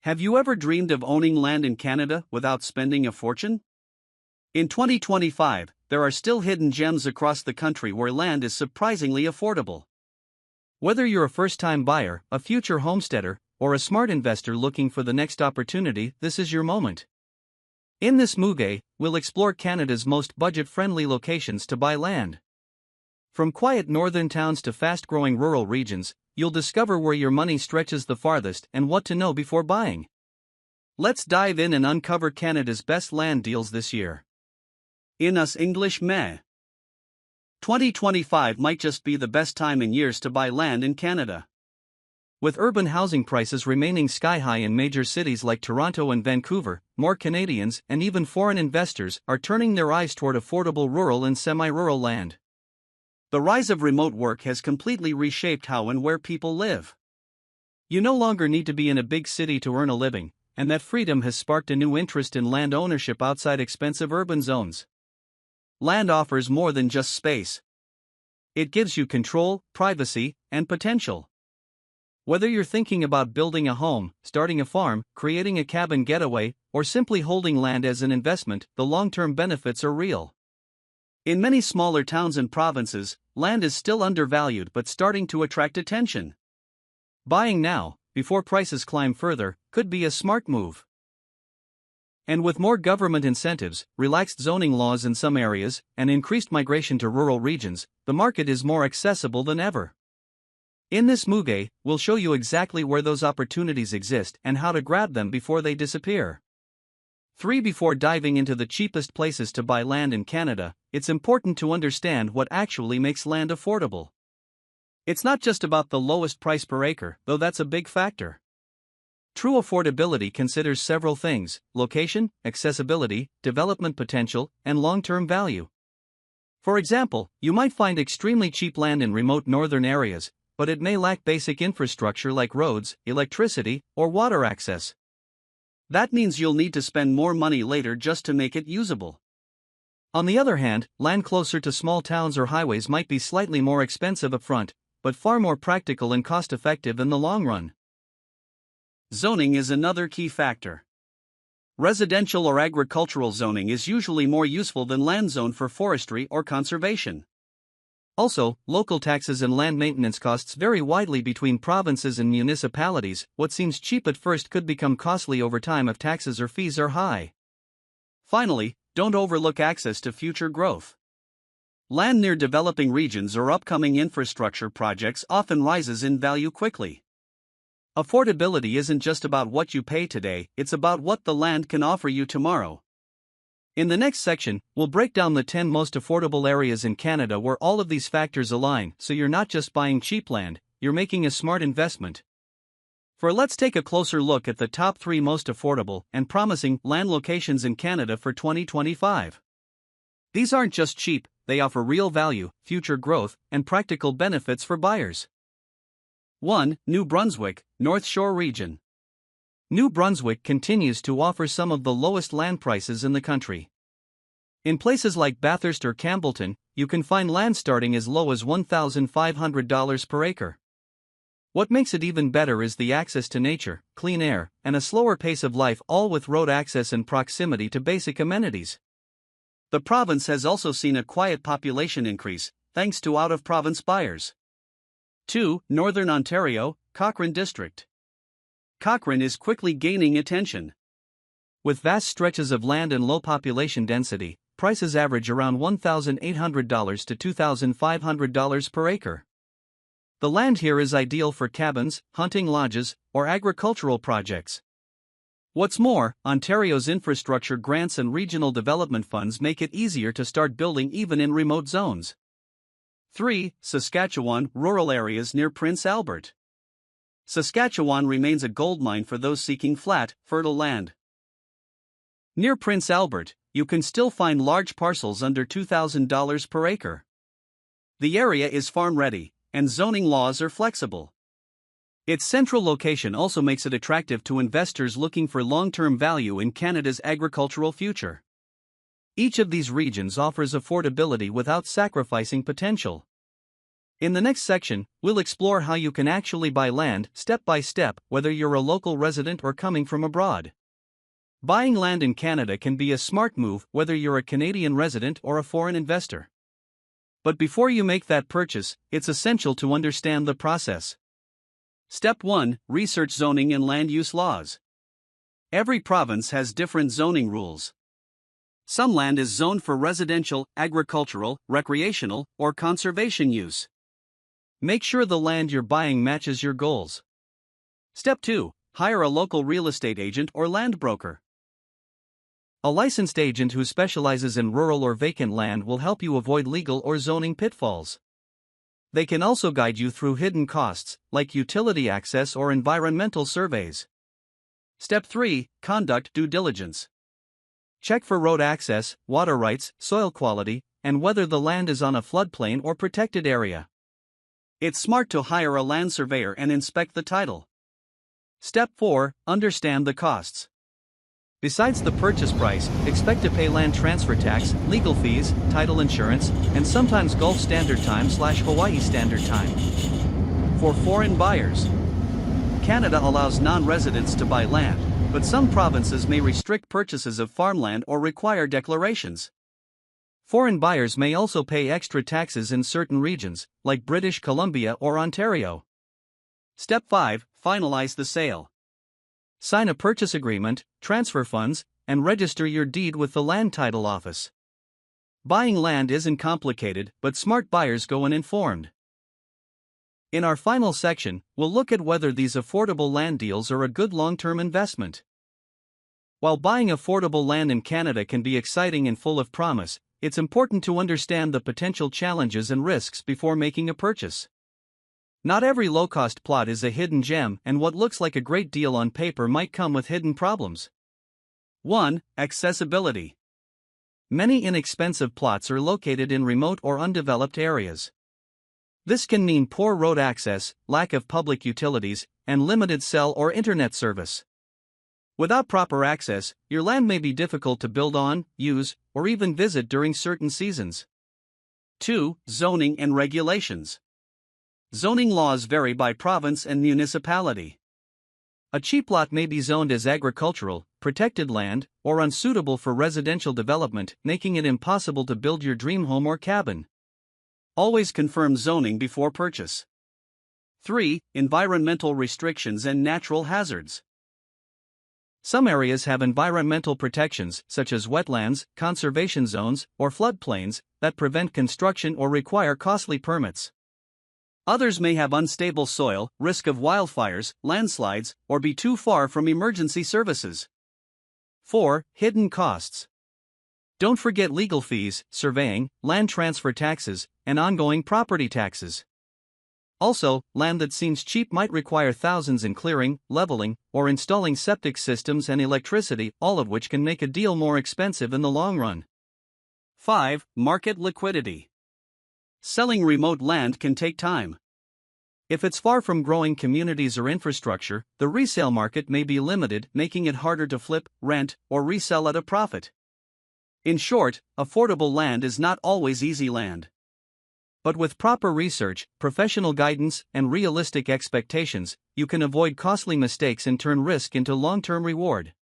Have you ever dreamed of owning land in Canada without spending a fortune? In 2025, there are still hidden gems across the country where land is surprisingly affordable. Whether you're a first-time buyer, a future homesteader, or a smart investor looking for the next opportunity, this is your moment. In this Muge, we'll explore Canada's most budget-friendly locations to buy land. From quiet northern towns to fast-growing rural regions, you'll discover where your money stretches the farthest and what to know before buying. Let's dive in and uncover Canada's best land deals this year. In us English meh. 2025 might just be the best time in years to buy land in Canada. With urban housing prices remaining sky-high in major cities like Toronto and Vancouver, more Canadians and even foreign investors are turning their eyes toward affordable rural and semi-rural land. The rise of remote work has completely reshaped how and where people live. You no longer need to be in a big city to earn a living, and that freedom has sparked a new interest in land ownership outside expensive urban zones. Land offers more than just space. It gives you control, privacy, and potential. Whether you're thinking about building a home, starting a farm, creating a cabin getaway, or simply holding land as an investment, the long-term benefits are real. In many smaller towns and provinces, land is still undervalued but starting to attract attention. Buying now, before prices climb further, could be a smart move. And with more government incentives, relaxed zoning laws in some areas, and increased migration to rural regions, the market is more accessible than ever. In this Muge, we'll show you exactly where those opportunities exist and how to grab them before they disappear. 3. Before diving into the cheapest places to buy land in Canada, it's important to understand what actually makes land affordable. It's not just about the lowest price per acre, though that's a big factor. True affordability considers several things: location, accessibility, development potential, and long-term value. For example, you might find extremely cheap land in remote northern areas, but it may lack basic infrastructure like roads, electricity, or water access. That means you'll need to spend more money later just to make it usable. On the other hand, land closer to small towns or highways might be slightly more expensive upfront, but far more practical and cost-effective in the long run. Zoning is another key factor. Residential or agricultural zoning is usually more useful than land zone for forestry or conservation. Also, local taxes and land maintenance costs vary widely between provinces and municipalities. What seems cheap at first could become costly over time if taxes or fees are high. Finally, don't overlook access to future growth. Land near developing regions or upcoming infrastructure projects often rises in value quickly. Affordability isn't just about what you pay today, it's about what the land can offer you tomorrow. In the next section, we'll break down the 10 most affordable areas in Canada where all of these factors align, so you're not just buying cheap land, you're making a smart investment. Let's take a closer look at the top 3 most affordable and promising land locations in Canada for 2025. These aren't just cheap, they offer real value, future growth, and practical benefits for buyers. 1. New Brunswick, North Shore Region. New Brunswick continues to offer some of the lowest land prices in the country. In places like Bathurst or Campbellton, you can find land starting as low as $1,500 per acre. What makes it even better is the access to nature, clean air, and a slower pace of life, all with road access and proximity to basic amenities. The province has also seen a quiet population increase, thanks to out-of-province buyers. 2. Northern Ontario, Cochrane District. Cochrane is quickly gaining attention. With vast stretches of land and low population density, prices average around $1,800 to $2,500 per acre. The land here is ideal for cabins, hunting lodges, or agricultural projects. What's more, Ontario's infrastructure grants and regional development funds make it easier to start building even in remote zones. 3. Saskatchewan, rural areas near Prince Albert. Saskatchewan remains a goldmine for those seeking flat, fertile land. Near Prince Albert, you can still find large parcels under $2,000 per acre. The area is farm-ready, and zoning laws are flexible. Its central location also makes it attractive to investors looking for long-term value in Canada's agricultural future. Each of these regions offers affordability without sacrificing potential. In the next section, we'll explore how you can actually buy land step by step, whether you're a local resident or coming from abroad. Buying land in Canada can be a smart move whether you're a Canadian resident or a foreign investor. But before you make that purchase, it's essential to understand the process. Step 1. Research zoning and land use laws. Every province has different zoning rules. Some land is zoned for residential, agricultural, recreational, or conservation use. Make sure the land you're buying matches your goals. Step 2. Hire a local real estate agent or land broker. A licensed agent who specializes in rural or vacant land will help you avoid legal or zoning pitfalls. They can also guide you through hidden costs, like utility access or environmental surveys. Step 3. Conduct due diligence. Check for road access, water rights, soil quality, and whether the land is on a floodplain or protected area. It's smart to hire a land surveyor and inspect the title. Step 4. Understand the costs. Besides the purchase price, expect to pay land transfer tax, legal fees, title insurance, and sometimes Gulf Standard Time/Hawaii Standard Time. For foreign buyers, Canada allows non-residents to buy land, but some provinces may restrict purchases of farmland or require declarations. Foreign buyers may also pay extra taxes in certain regions, like British Columbia or Ontario. Step 5. Finalize the sale. Sign a purchase agreement, transfer funds, and register your deed with the Land Title Office. Buying land isn't complicated, but smart buyers go uninformed. In our final section, we'll look at whether these affordable land deals are a good long-term investment. While buying affordable land in Canada can be exciting and full of promise, it's important to understand the potential challenges and risks before making a purchase. Not every low-cost plot is a hidden gem, and what looks like a great deal on paper might come with hidden problems. 1. Accessibility. Many inexpensive plots are located in remote or undeveloped areas. This can mean poor road access, lack of public utilities, and limited cell or internet service. Without proper access, your land may be difficult to build on, use, or even visit during certain seasons. 2. Zoning and regulations. Zoning laws vary by province and municipality. A cheap lot may be zoned as agricultural, protected land, or unsuitable for residential development, making it impossible to build your dream home or cabin. Always confirm zoning before purchase. 3. Environmental restrictions and natural hazards. Some areas have environmental protections, such as wetlands, conservation zones, or floodplains, that prevent construction or require costly permits. Others may have unstable soil, risk of wildfires, landslides, or be too far from emergency services. 4. Hidden costs. Don't forget legal fees, surveying, land transfer taxes, and ongoing property taxes. Also, land that seems cheap might require thousands in clearing, leveling, or installing septic systems and electricity, all of which can make a deal more expensive in the long run. 5. Market liquidity. Selling remote land can take time. If it's far from growing communities or infrastructure, the resale market may be limited, making it harder to flip, rent, or resell at a profit. In short, affordable land is not always easy land. But with proper research, professional guidance, and realistic expectations, you can avoid costly mistakes and turn risk into long-term reward.